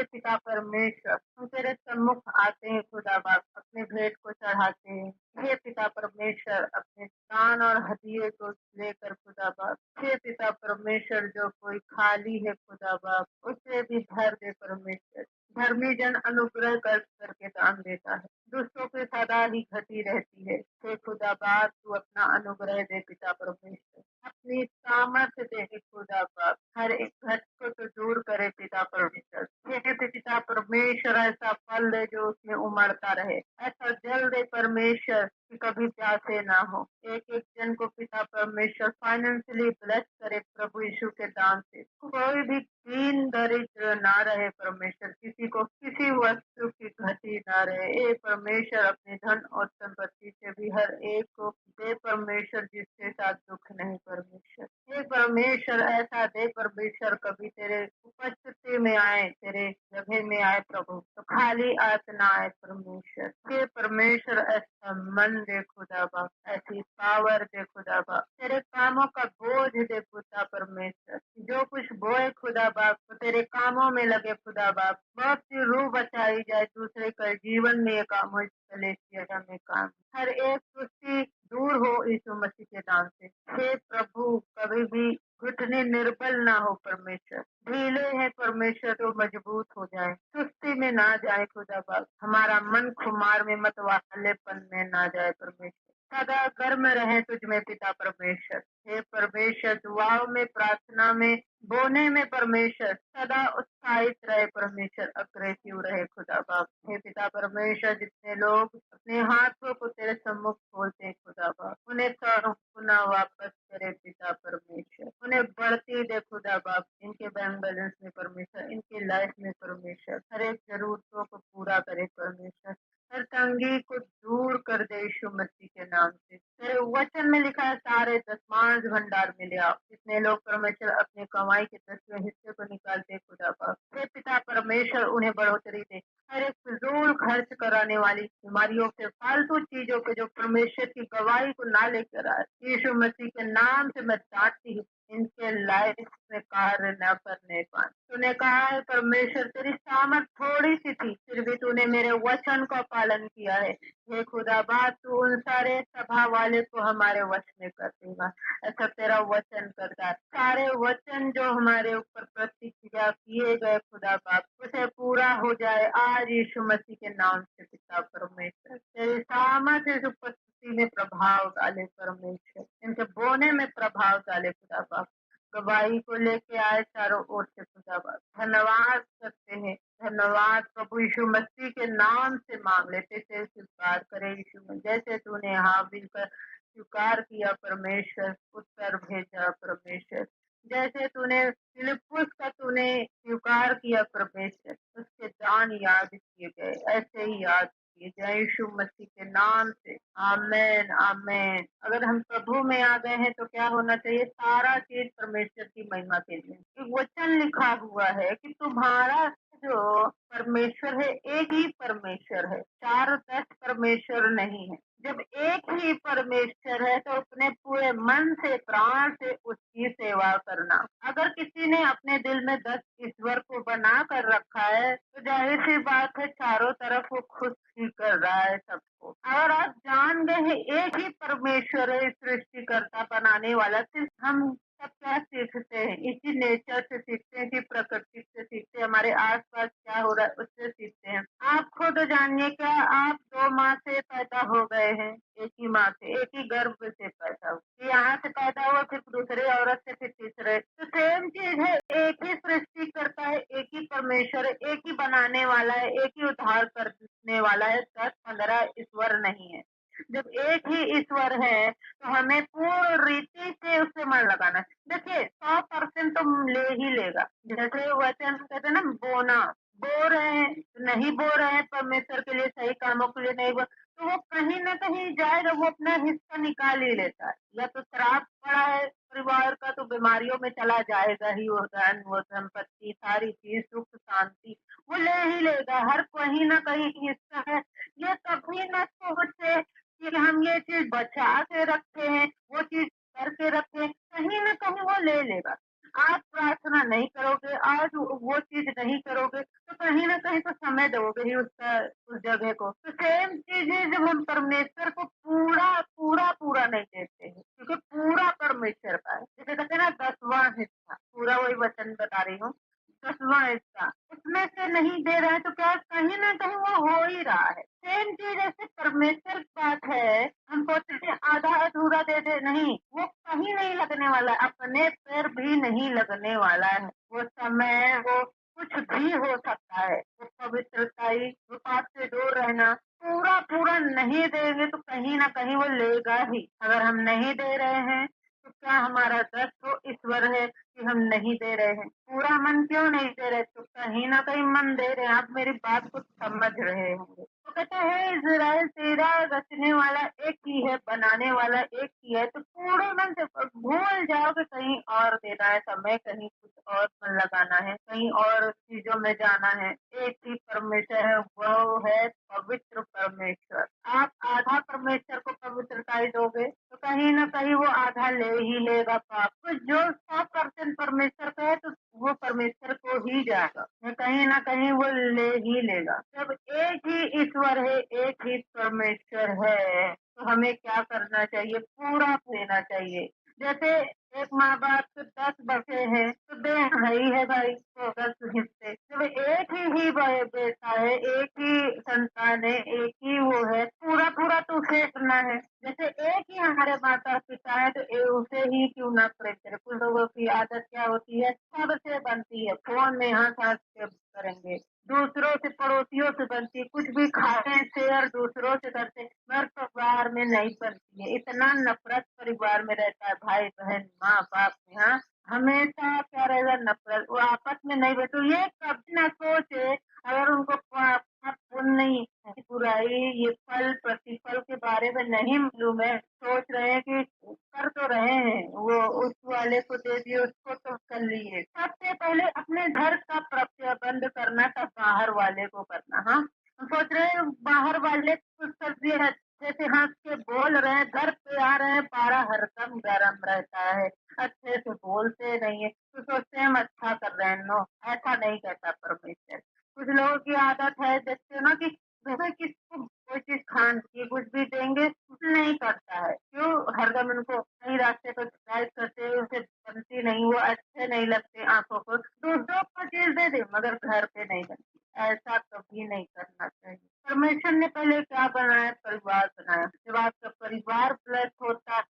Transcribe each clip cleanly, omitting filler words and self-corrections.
हे पिता परमेश्वर, हम तेरे सम्मुख आते हैं खुदा बाप, अपने भेंट को चढ़ाते हैं। हे पिता परमेश्वर, अपने कान और हदिये को लेकर खुदा बाप, हे पिता परमेश्वर, जो कोई खाली है खुदा बाप, उसे भी भर दे परमेश्वर। धर्मी जन अनुग्रह कर करके दान देता है, दुष्टों की सदा ही घटी रहती है। हे खुदा बाप, तू अपना अनुग्रह दे पिता परमेश्वर, अपनी सामर्थ्य दे हे खुदा बाप, हर एक घट को तो दूर करे पिता परमेश्वर। हे पिता परमेश्वर, ऐसा फल दे जो उसमें उमड़ता रहे, ऐसा जल दे परमेश्वर कि कभी प्यासे ना हो। एक एक जन को पिता परमेश्वर फाइनेंशियली ब्लेस करे प्रभु यीशु के दान से। कोई भी दीन दरिद्र ना रहे परमेश्वर, किसी को किसी वस्तु की घटी ना रहे। ए परमेश्वर, अपने धन और संपत्ति से भी हर एक को दे परमेश्वर, जिसके साथ दुख नहीं परमेश्वर। हे परमेश्वर, ऐसा दे परमेश्वर, कभी तेरे उपस्थिति में आए, तेरे जगह में आए प्रभु, तो खाली हाथ ना आए परमेश्वर। हे परमेश्वर, ऐसा मन दे खुदा बाप, ऐसी पावर दे खुदा बाप, तेरे कामों का बोझ दे खुदा परमेश्वर। जो कुछ बोए खुदा बाप, तो तेरे कामों में लगे खुदा बाप। बहुत सी रूह बचाई जाए, दूसरे के जीवन में ये काम हो, कलेसिया में काम, हर एक सृष्टि दूर हो यीशु मसीह के नाम से। हे प्रभु, कभी भी घुटने निर्बल ना हो परमेश्वर, ढीले हैं परमेश्वर तो मजबूत हो जाए, सुस्ती में ना जाए खुदा बाप, हमारा मन खुमार में मत वालेपन में ना जाए परमेश्वर, सदा गर्म रहे तुझ में पिता परमेश्वर। हे परमेश्वर, दुआओं में, प्रार्थना में, बोने में परमेश्वर सदा उत्साहित रहे परमेश्वर, अग्रेसिव रहे खुदा बाप। हे पिता परमेश्वर, जितने लोग अपने हाथों को तेरे सम्मुख खोलते हैं खुदा बाप, उन्हें पुनः वापस करे पिता परमेश्वर, उन्हें बढ़ती दे खुदा बाप, इनके बैंक बैलेंस में परमेश्वर, इनके लाइफ में परमेश्वर, हर एक जरूरतों को पूरा करे परमेश्वर, हर तंगी को दूर कर दे यीशु मसीह के नाम से। तेरे वचन में लिखा है, सारे दशमांश भंडार में ले आओ। जितने लोग परमेश्वर अपने कमाई के 10वें हिस्से को निकालते खुदा बाप, हे पिता परमेश्वर, उन्हें बढ़ोतरी दे। हर एक फिजूल खर्च कराने वाली बीमारियों से, फालतू चीजों के जो परमेश्वर की गवाही को ना लेकर आए, यीशु मसीह के नाम से मैं डांटती हूँ, इनके लाइफ में कार्य न करने पाए। तूने कहा है परमेश्वर, तेरी सामर्थ थोड़ी सी थी, फिर भी तूने मेरे वचन का पालन किया है। हे खुदा बात, तू उन सारे सभा वाले को हमारे वश में कर देगा, ऐसा तेरा वचन करता है। सारे वचन जो हमारे ऊपर प्रतिक्रिया किए गए खुदा बाप, उसे पूरा हो जाए आज यीशु मसीह के नाम से पिता परमेश्वर। तेरी सामर्थ इस उपस्थिति में प्रभाव डाले परमेश्वर, इनके बोने में प्रभाव डाले खुदा बाप। गवाही को लेके आए चारों ओर से खुदा बाप, धन्यवाद करते हैं। धन्यवाद प्रभु यीशु मसीह के नाम से मांग लेते थे, स्वीकार करे यीशु में, जैसे तूने हाबिल का स्वीकार किया परमेश्वर, उत्तर भेजा परमेश्वर, जैसे तूने फिलिप्पुस का तूने स्वीकार किया परमेश्वर, उसके दान याद किए गए, ऐसे ही याद किए जाए यीशु मसीह के नाम से। आमेन आमेन। अगर हम प्रभु में आ गए हैं तो क्या होना चाहिए? सारा चीज परमेश्वर की महिमा के लिए। एक वचन लिखा हुआ है कि तुम्हारा जो परमेश्वर है एक ही परमेश्वर है, 4-10 परमेश्वर नहीं है। जब एक ही परमेश्वर है तो अपने पूरे मन से, प्राण से उसकी सेवा करना। अगर किसी ने अपने दिल में 10 ईश्वर को बना कर रखा है तो जाहिर सी बात है चारों तरफ वो खुश ही कर रहा है सबको। और आप जान गए हैं एक ही परमेश्वर है सृष्टिकर्ता, बनाने वाला। सिर्फ हम सब क्या सीखते हैं? इसी नेचर से सीखते हैं, कि प्रकृति से सीखते हैं, हमारे आसपास क्या हो रहा है उससे सीखते हैं। आप खुद जानिए, क्या आप 2 माँ से पैदा हो गए हैं? एक ही माँ से, एक ही गर्भ से पैदा हुए, यहाँ से पैदा हुआ, फिर दूसरे औरत से, फिर तीसरे। तो सेम चीज है, एक ही सृष्टि करता है, एक ही परमेश्वर है, एक ही बनाने वाला है, एक ही उद्धार करने वाला है। 10-15 ईश्वर नहीं है। जब एक ही ईश्वर है तो हमें पूर्ण रीति से उससे मन लगाना है। देखिए 100% तो ले ही लेगा। जैसे वचन कहते हैं ना, बोना, बो रहे हैं, नहीं बो रहे हैं परमेश्वर के लिए, सही कामों के लिए नहीं बो, तो वो कहीं ना कहीं जाएगा, वो अपना हिस्सा निकाल ही लेता है। या तो शराब पड़ा है परिवार का तो बीमारियों में चला जाएगा ही, वो धन, वो संपत्ति, सारी चीज, सुख शांति वो ले ही लेगा। हर कहीं ना कहीं हिस्सा है। ये कभी ना सोचे कि हम ये चीज बचा के रखे हैं, वो चीज करके रखे, कहीं ना कहीं वो ले लेगा। आज प्रार्थना नहीं करोगे, आज वो चीज नहीं करोगे, तो कहीं न कहीं तो समय दोगे ही उस जगह को। तो सेम चीज़ है जब हम परमेश्वर को पूरा नहीं देते हैं, क्योंकि पूरा परमेश्वर का है। जिसे कहते हैं ना 10वां हिस्सा, पूरा वही वचन बता रही हूँ, 10वां हिस्सा, उसमें से नहीं दे रहे हैं तो क्या कहीं न कहीं वो हो ही रहा है। सेम चीज़ ऐसे परमेश्वर की बात है, हम सोचते हैं आधा-अधूरा दे दे, नहीं, वो कहीं नहीं लगने वाला है, अपने पैर भी नहीं लगने वाला है। वो समय, वो कुछ भी हो सकता है। वो पवित्रताई, वो पाप से दूर रहना, पूरा नहीं देंगे तो कहीं न कहीं वो लेगा ही। अगर हम नहीं दे रहे हैं, तो क्या हमारा दस तो ईश्वर है कि हम नहीं दे रहे हैं? पूरा मन क्यों नहीं दे रहे? तो कहीं न कहीं मन दे रहे हैं। आप मेरी बात को समझ रहे होंगे। तो कहते हैं इज़राइल तेरा रचने वाला एक ही है, बनाने वाला एक ही है, तो पूरे मन से भूल जाओ कि कहीं और देना है समय, कहीं कुछ और मन लगाना है, कहीं और चीज़ों में जाना है। एक ही परमेश्वर है, वो है पवित्र परमेश्वर। आप आधा परमेश्वर को पवित्रताई दोगे, तो कहीं न कहीं वो आधा ले ही लेगा पाप। तो जो 100% परमेश्वर का है, तो वो परमेश्वर को ही जाएगा, कहीं न कहीं वो ले ही लेगा। जब एक ही ईश्वर है, एक ही परमेश्वर है, तो हमें क्या करना चाहिए? पूरा देना चाहिए। जैसे एक माँ-बाप के 10 बच्चे हैं, तो देना ही है भाई, तो 10 हिस्से। जब एक ही बेटा है, एक ही संतान है, एक ही वो है, पूरा तो उसे करना है। जैसे एक ही हमारे माता-पिता है, तो उसे ही क्यों ना प्रेम करें? कुछ लोगों की आदत क्या होती है, सबसे बनती है, फ़ोन में हँस-हँस के करेंगे। दूसरों से, पड़ोसियों से बनती है, कुछ भी खाते हैं शेयर दूसरों से करते हैं, मगर परिवार में नहीं बनती है। इतना नफ़रत परिवार में रहता है, भाई-बहन, माँ-बाप में, हाँ? हमेशा क्या रहेगा? नफ़रत। वो आपस में नहीं तो ये कभी ना सोचे, अगर उनको पाप पुण्य नहीं है, बुराई, ये फल प्रतिफल के बारे में नहीं मालूम है, सोच रहे हैं कि कर तो रहे हैं, वो उस वाले को दे दिए, उसको तो कर लिए। सबसे पहले अपने घर का प्रबंध करना, तब बाहर वाले को करना। हाँ, हम सोच रहे हैं बाहर वाले कुछ कर दिए, अच्छे से हंस के बोल रहे हैं, घर पे आ रहे हैं, पारा हरदम गर्म रहता है, अच्छे से बोलते नहीं है, तो सोचते हैं हम अच्छा कर रहे हैं। नो, ऐसा नहीं कहता परमेश्वर। कुछ लोगों की आदत है, देखते हो ना, कि जैसे किसको कोई चीज खान की कुछ भी देंगे, नहीं करता है। क्यों? हरदम उनको सही रास्ते पर गाइड करते हुए उसे बनती नहीं, वो अच्छे नहीं लगते आंखों को, दूसरों को चीज दे दे मगर घर पे नहीं बनती। ऐसा कभी नहीं करना चाहिए। परमेश्वर ने पहले क्या बनाया? परिवार बनाया। जब आपका परिवार ब्लेस होता है,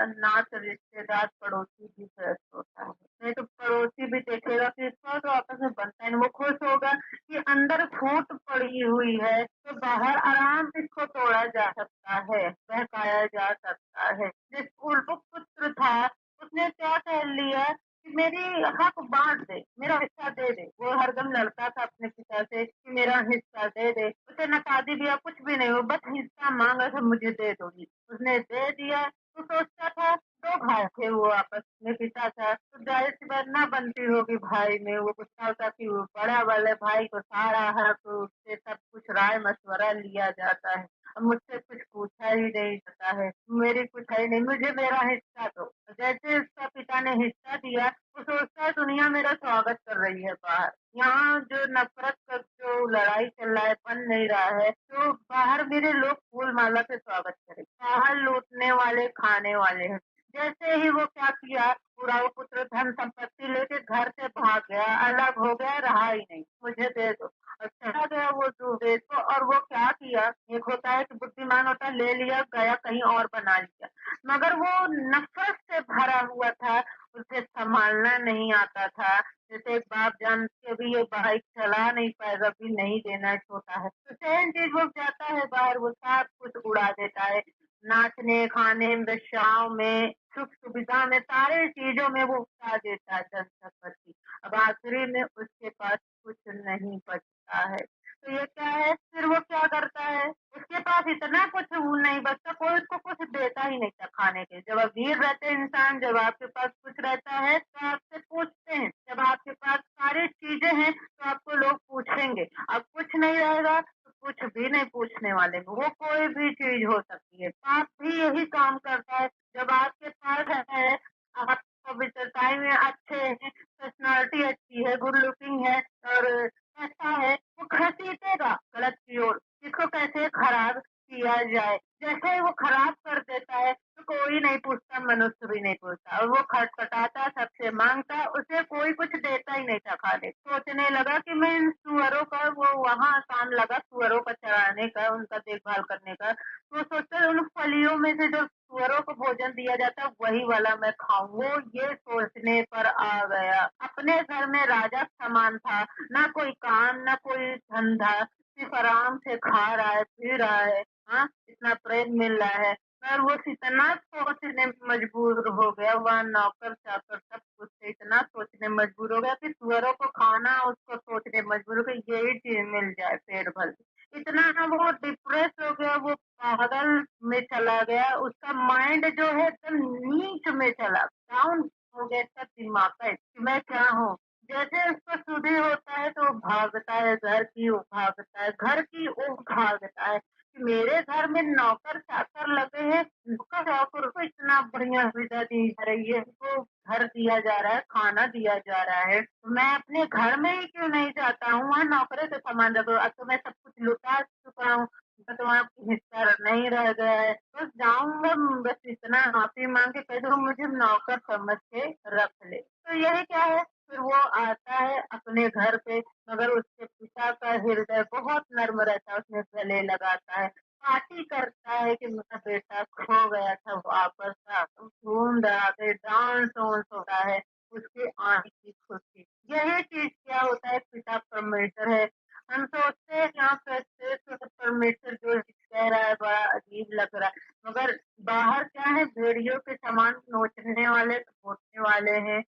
ना तो रिश्तेदार पड़ोसी भी ब्लेस होता है। नहीं तो पड़ोसी भी देखेगा कि इसको तो आपस में बनता है, वो खुश होगा कि अंदर फूट पड़ी हुई है, तो बाहर आराम से इसको तोड़ा जा सकता है, बहकाया जा सकता है। जिस वो पुत्र था, उसने क्या कह लिया कि मेरी हक बाँट दे, मेरा हिस्सा दे दे। वो हरदम लड़ता था अपने पिता से कि मेरा हिस्सा दे दे। उसे ना शादी ब्याह कुछ भी नहीं, वो बस हिस्सा माँगा था, मुझे दे दोगी। उसने दे दिया, तो सोचता था 2 भाई थे वो आपस में, पिता था, तो ज़ाहिर-सी बात ना बनती होगी भाई में, वो गुस्सा होता कि वो बड़ा वाले भाई को सारा हक, उससे सब कुछ राय-मशवरा लिया जाता है। अब मुझसे कुछ पूछा ही नहीं जाता है, मेरी कुछ है ही नहीं, मुझे मेरा हिस्सा दो। जैसे उसका पिता ने हिस्सा दिया, वो सोचता है दुनिया मेरा स्वागत कर रही है बाहर। यहाँ जो नफ़रत का जो लड़ाई चल रहा है, बन नहीं रहा है, तो बाहर मेरे लोग फूल माला से स्वागत करें। बाहर लूटने वाले, खाने वाले हैं। जैसे ही वो क्या किया, पूरा वो पुत्र धन संपत्ति लेके घर से भाग गया, अलग हो गया, रहा ही नहीं, मुझे दे दो। और चला गया वो देश को, और वो क्या किया, एक होता है कि बुद्धिमान होता है, ले लिया, गया कहीं और बना लिया। मगर वो नफ़रत से भरा हुआ था, उसे सँभालना नहीं आता था। जैसे एक बाप जान के भी ये बाइक चला नहीं पाएगा, भी नहीं देना है, छोटा है। तो सेम चीज़ वो जाता है बाहर, वो सब कुछ उड़ा देता है। नाचने, खाने, वेश्याओं में, सुख-सुविधा में, सारी चीज़ों में वो उड़ा देता है धन-संपत्ति। अब आखिरी में उसके पास कुछ नहीं बचता है। तो ये क्या है, फिर वो क्या करता है, उसके पास इतना कुछ वो नहीं बचता, कोई उसको कुछ देता ही नहीं था खाने के। जब अमीर रहते हैं इंसान, जब आपके पास कुछ रहता है, तो आपसे पूछते हैं। जब आपके पास सारी चीज़ें हैं, तो आपको लोग पूछेंगे। अब कुछ नहीं रहेगा, तो कुछ भी नहीं पूछने वाले, वो कोई भी चीज़ हो सकती है। पाप भी यही काम करता है, जब आपके पास है, आप पवित्रताई में अच्छे हैं, पर्सनैलिटी अच्छी है, गुड लुकिंग है और पैसा है, घसीटेगा गलत की ओर, इसको कैसे खराब किया जाए। जैसे ही वो खराब कर देता है तो कोई नहीं पूछता, मनुष्य भी नहीं पूछता, और वो खटखटाता, सबसे माँगता, उसे कोई कुछ देता ही नहीं था खाने। सोचने लगा कि मैं इन सूअरों का, वो वहाँ काम लगा सूअरों को चराने का, उनका देखभाल करने का। तो सोचता है उन फलियों में से जो सूअरों को भोजन दिया जाता है वही वाला मैं खाऊँ। वो ये सोचने पर आ गया। अपने घर में राजा समान था, ना कोई काम, ना कोई धंधा, सिर्फ आराम से खा रहा है, पी रहा है, हाँ, इतना प्रेम मिल रहा है। पर वो इतना सोचने में मजबूर हो गया, वह नौकर-चाकर सब कुछ से इतना सोचने में मजबूर हो गया कि सूअरों को खाना उसको सोचने में मजबूर हो गया, यही चीज़ मिल जाए पेट भर। इतना ना वो डिप्रेस हो गया, वो पागल में चला गया, उसका माइंड जो है एकदम नीच में चला, डाउन हो गया इसका दिमाग का कि मैं क्या हूँ? जैसे उसको सुधि होता है तो वो भागता है घर की ओर भागता है, घर की ओर भागता है कि मेरे घर में नौकर-चाकर लगे हैं, नौकर-चाकर को इतना बढ़िया सुविधा दी जा रही है, उनको घर दिया जा रहा है, खाना दिया जा रहा है, तो मैं अपने घर में ही क्यों नहीं जाता हूँ? वहाँ नौकरे से सामान रखो, अब तो मैं सब कुछ लुटा चुका हूँ, बस वहाँ हिस्सा नहीं रह गया है, बस जाऊँगा, बस इतना माफ़ी माँग के कह दो मुझे नौकर समझ के रख ले। तो यही क्या है, फिर वो आता है अपने घर पे, मगर उसके पिता का हृदय बहुत नर्म रहता है, उसमें गले लगाता है, पार्टी करता है कि मेरा बेटा खो गया था वापस आ, ढूँढ रहा है, डांस-वांस हो रहा है, उसके आने की खुशी। यही चीज़ क्या होता है, पिता परमेश्वर है। हम सोचते हैं यहाँ पे तो परमेश्वर जो कह रहा है बड़ा अजीब लग रहा है, मगर बाहर क्या है, भेड़ियों के समान नोचने वाले, घोंटने वाले हैं।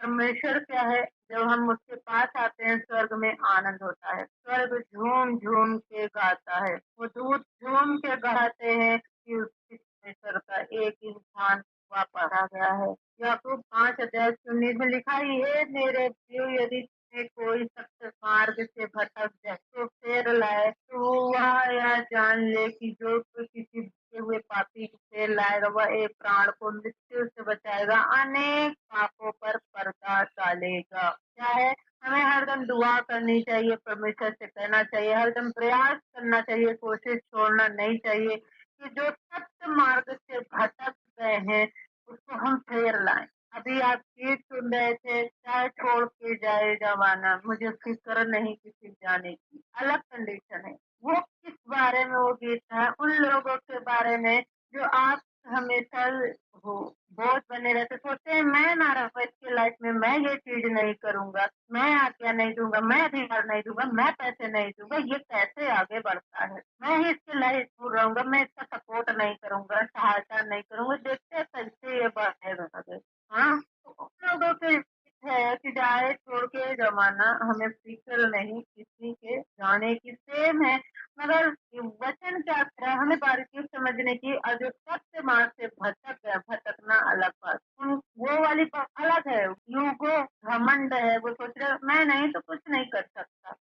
परमेश्वर क्या है, जब हम उसके पास आते हैं स्वर्ग में आनंद होता है। स्वर्ग झूम-झूम के गाता है। वो दूत झूम के गाते हैं कि उस परमेश्वर का एक इंसान वापस आ गया है। याकूब 5 अध्याय 19 में लिखा है, हे मेरे प्रियो, यदि तुम्हें कोई सत्य मार्ग से भटक जाए तो फेर लाए, तो वह यह जान ले कि जो कोई किसी भटके हुए पापी को फेर लाएगा, वह एक प्राण को मृत्यु से बचाएगा, अनेक पापों पर पर्दा डालेगा। क्या है, हमें हरदम दुआ करनी चाहिए, परमेश्वर से कहना चाहिए, हरदम प्रयास करना चाहिए, कोशिश छोड़ना नहीं चाहिए कि जो सत्य मार्ग से भटक गए हैं उसको हम फेर लाएं। अभी आप गीत सुन रहे थे, चाहे छोड़ के जाए जमाना, मुझे फिक्र नहीं किसी जाने की, अलग कंडीशन है। वो किस बारे में वो गीत है, उन लोगों के बारे में जो आप हमेशा हो बोझ बने रहते, सोचते हैं मैं ना रहूं इसकी लाइफ में, मैं ये चीज नहीं करूंगा, मैं आज्ञा नहीं दूंगा, मैं अधिकार नहीं दूंगा, मैं पैसे नहीं दूंगा, ये कैसे आगे बढ़ता है, मैं ही इसकी लाइफ दूर रहूंगा, मैं इसका सपोर्ट नहीं करूंगा, सहायता नहीं करूंगा, देखते हैं कैसे ये बढ़ेगा आगे। हाँ, तो उन लोगों के है कि जाए छोड़ के जमाना, हमें फिक्र नहीं किसी के जाने की, सेम है। मगर वचन क्या कह रहा है, हमें बारीकी से समझने की, और जो सत्य मार्ग से भटक गया, भटकना अलग बात, वो वाली बात अलग है। ईगो घमंड है, वो सोच रहे मैं नहीं तो कुछ नहीं कर सकता।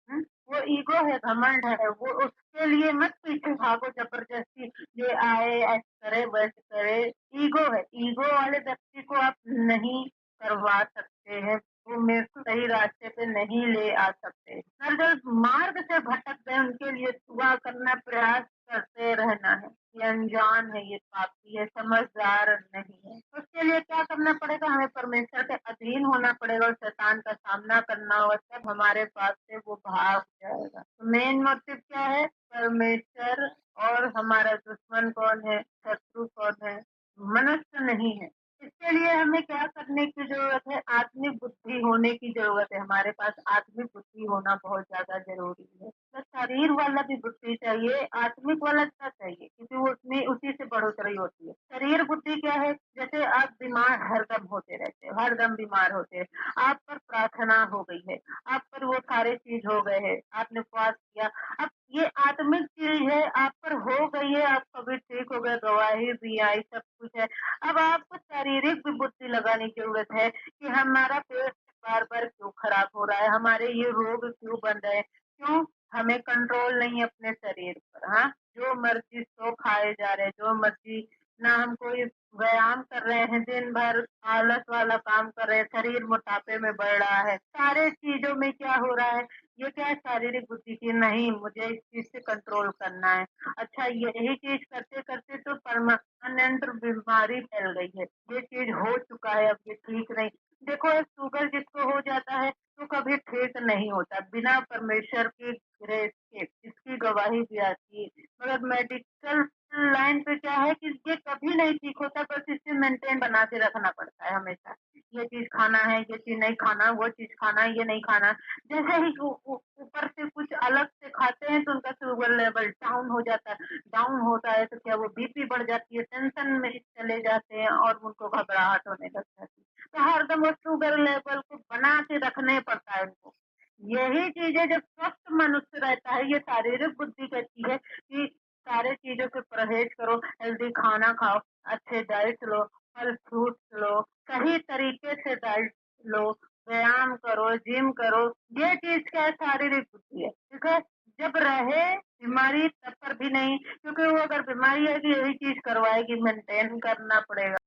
वो ईगो है, घमंड है, वो उसके लिए मत पीछे भागो जबरदस्ती, ये आए ऐसे करे वैसे करे। ईगो है, ईगो वाले व्यक्ति को आप नहीं करवा सकते हैं, वो मेरे को सही रास्ते पे नहीं ले आ सकते। पर जो मार्ग से भटक गए उनके लिए दुआ करना, प्रयास करते रहना है। ये अनजान है, ये पापी है, समझदार नहीं है। उसके लिए क्या करना पड़ेगा, हमें परमेश्वर के अधीन होना पड़ेगा और शैतान का सामना करना होगा, तब हमारे पास से वो भाग जाएगा। तो मेन मोटिव क्या है, परमेश्वर, और हमारा दुश्मन कौन है, शत्रु कौन है, मनुष्य नहीं है। इसके लिए हमें क्या करने की जरूरत है, आत्मिक बुद्धि होने की जरूरत है, हमारे पास आत्मिक बुद्धि होना बहुत ज्यादा जरूरी है। तो शरीर वाला भी बुद्धि चाहिए, आत्मिक वाला क्या चाहिए, क्योंकि वो उसमें उसी से बढ़ोतरी होती है। शरीर बुद्धि क्या है, जैसे आप बीमार हरदम होते रहते हो, हरदम बीमार होते हैं, आप पर प्रार्थना हो गई है, आप पर वो सारे चीज हो गए हैं, आपने उपवास किया, अब ये आत्मिक चीज है, आप पर हो गई है, आप कभी ठीक हो गए, गवाही भी आई, सब कुछ है। अब आपको शारीरिक भी बुद्धि लगाने की जरूरत है कि हमारा पेट बार-बार क्यों खराब हो रहा है, हमारे ये रोग क्यों बन रहे हैं, क्यों हमें कंट्रोल नहीं है अपने शरीर पर। हाँ, जो मर्जी सो खाए जा रहे हैं, जो मर्जी, ना हम कोई व्यायाम कर रहे हैं, दिन भर आलस वाला काम कर रहे हैं, शरीर मोटापे में बढ़ रहा है। सारे चीज़ों में क्या हो रहा है, ये क्या है शारीरिक बुद्धि की नहीं मुझे इस चीज़ से कंट्रोल करना है। अच्छा यही चीज़ करते-करते तो परमानेंट बीमारी फैल गई है। ये चीज़ हो चुका है, अब ये ठीक नहीं देखो एक शुगर जिसको हो जाता है तो कभी ठीक नहीं होता, बिना परमेश्वर की ग्रेस के, इसकी गवाही भी आती है। मगर मेडिकल लाइन पे क्या है कि ये कभी नहीं ठीक होता, बस इसे मेंटेन बना के रखना पड़ता है हमेशा। ये चीज़ खाना है, ये चीज़ नहीं खाना, वो चीज़ खाना है, ये नहीं खाना। जैसे ही ऊ ऊ ऊपर से कुछ अलग से खाते हैं तो उनका शुगर लेवल डाउन हो जाता है। डाउन होता है तो क्या वो बीपी बढ़ जाती है, टेंशन में चले जाते हैं और उनको घबराहट होने लग जाती है। तो हरदम वो शुगर लेवल को बना के रखने पड़ता है उनको। यही चीज़ें जब स्वस्थ मनुष्य रहता है, ये शारीरिक बुद्धि कहती है कि सारे चीज़ों से परहेज़ करो, हेल्दी खाना खाओ, अच्छे डाइट लो, फल फ्रूट्स लो, सही तरीके से डाइट लो, व्यायाम करो, जिम करो, ये चीज़ क्या है शारीरिक बुद्धि है, ठीक है? जब रहे बीमारी तब पर भी नहीं क्योंकि वो अगर बीमारी है कि यही चीज़ करवाएगी, मेंटेन करना पड़ेगा।